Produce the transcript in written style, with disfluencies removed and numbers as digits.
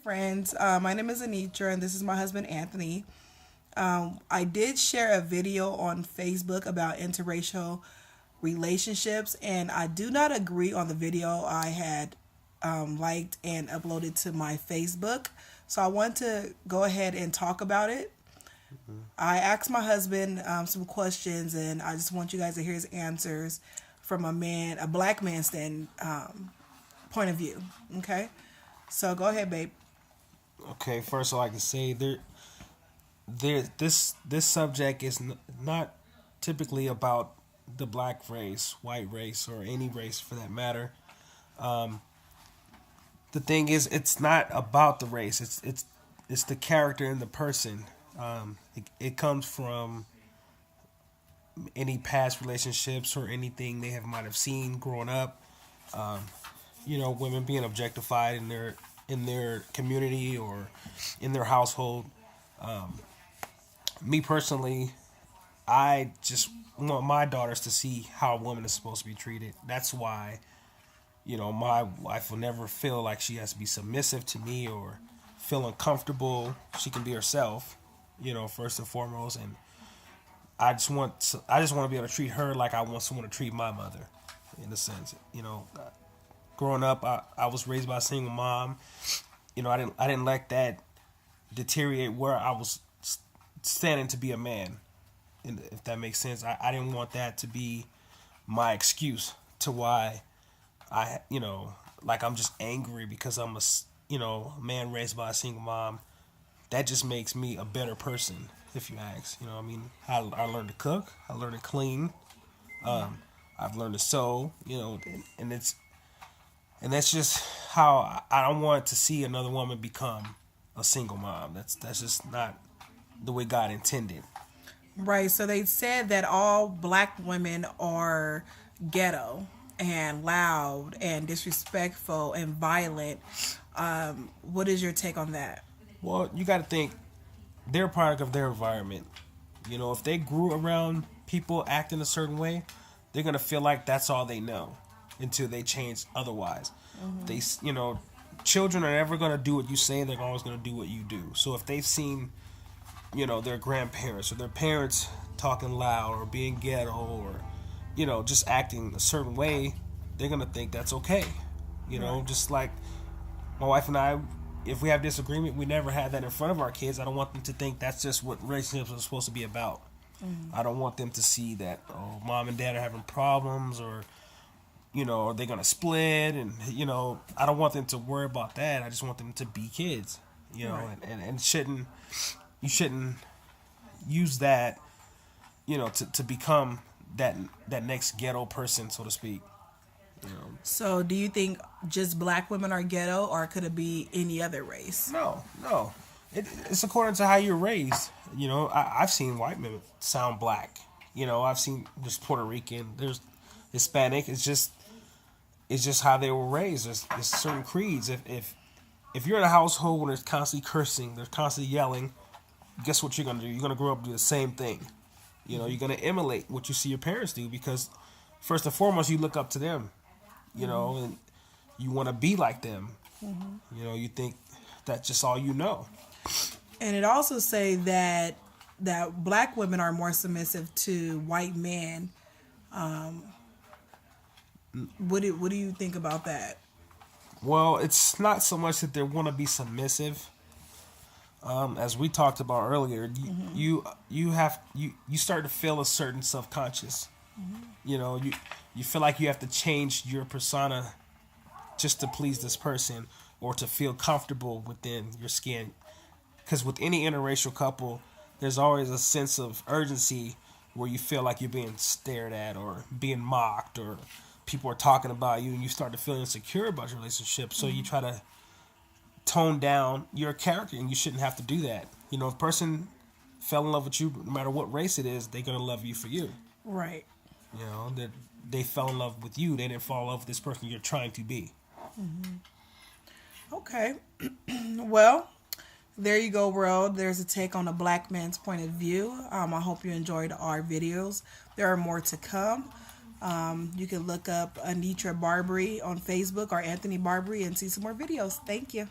Friends. My name is Anitra, and this is my husband Anthony. I did share a video on Facebook about interracial relationships, and I do not agree on the video I had liked and uploaded to my Facebook. So I want to go ahead and talk about it. I asked my husband some questions, and I just want you guys to hear his answers from a black man point of view. Okay, so go ahead, babe. Okay, first all I can say this subject is not typically about the black race, white race, or any race for that matter. Um, the thing is, it's not about the race. It's the character in the person. It comes from any past relationships or anything they have might have seen growing up. Um, Women being objectified in their community or in their household. Um, Me personally, I just want my daughters to see how a woman is supposed to be treated. That's why, my wife will never feel like she has to be submissive to me or feel uncomfortable. She can be herself, first and foremost. And I just want to be able to treat her like I want someone to treat my mother, in a sense. Growing up, I was raised by a single mom. I didn't let that deteriorate where I was standing to be a man, if that makes sense. I didn't want that to be my excuse to why like I'm just angry because I'm a man raised by a single mom. That just makes me a better person, if you ask. I mean, I learned to cook, I learned to clean, I've learned to sew, and that's just how I don't want to see another woman become a single mom. That's just not the way God intended. Right. So they said that all black women are ghetto and loud and disrespectful and violent. What is your take on that? Well, you got to think they're a product of their environment. If they grew around people acting a certain way, they're gonna feel like that's all they know until they change otherwise. They, children are never gonna do what you say. They're always gonna do what you do. So if they've seen, their grandparents or their parents talking loud or being ghetto or, just acting a certain way, they're gonna think that's okay. Right. Just like my wife and I, if we have disagreement, we never had that in front of our kids. I don't want them to think that's just what relationships are supposed to be about. I don't want them to see that, oh, mom and dad are having problems, or are they gonna split? And I don't want them to worry about that. I just want them to be kids, Right. and you shouldn't use that, to become that next ghetto person, so to speak. You know. So do you think just black women are ghetto, or could it be any other race? No, no. It's according to how you're raised. I've seen white men sound black. I've seen there's Puerto Rican, there's Hispanic. It's just how they were raised. There's certain creeds. If you're in a household where there's constantly cursing, there's constantly yelling, guess what you're gonna do? You're gonna grow up do the same thing. You're gonna emulate what you see your parents do because first and foremost you look up to them. And you want to be like them. You think that's just all you know. And it also say that black women are more submissive to white men. What do you think about that? Well, it's not so much that they want to be submissive. As we talked about earlier, you start to feel a certain subconscious. You feel like you have to change your persona just to please this person or to feel comfortable within your skin. Because with any interracial couple, there's always a sense of urgency where you feel like you're being stared at or being mocked or people are talking about you and you start to feel insecure about your relationship. So you try to tone down your character, and you shouldn't have to do that. If a person fell in love with you, no matter what race it is, they're going to love you for you. Right. That they fell in love with you. They didn't fall in love with this person you're trying to be. Okay. Well, there you go, world. There's a take on a black man's point of view. I hope you enjoyed our videos. There are more to come. You can look up Anitra Barbary on Facebook or Anthony Barbary and see some more videos. Thank you.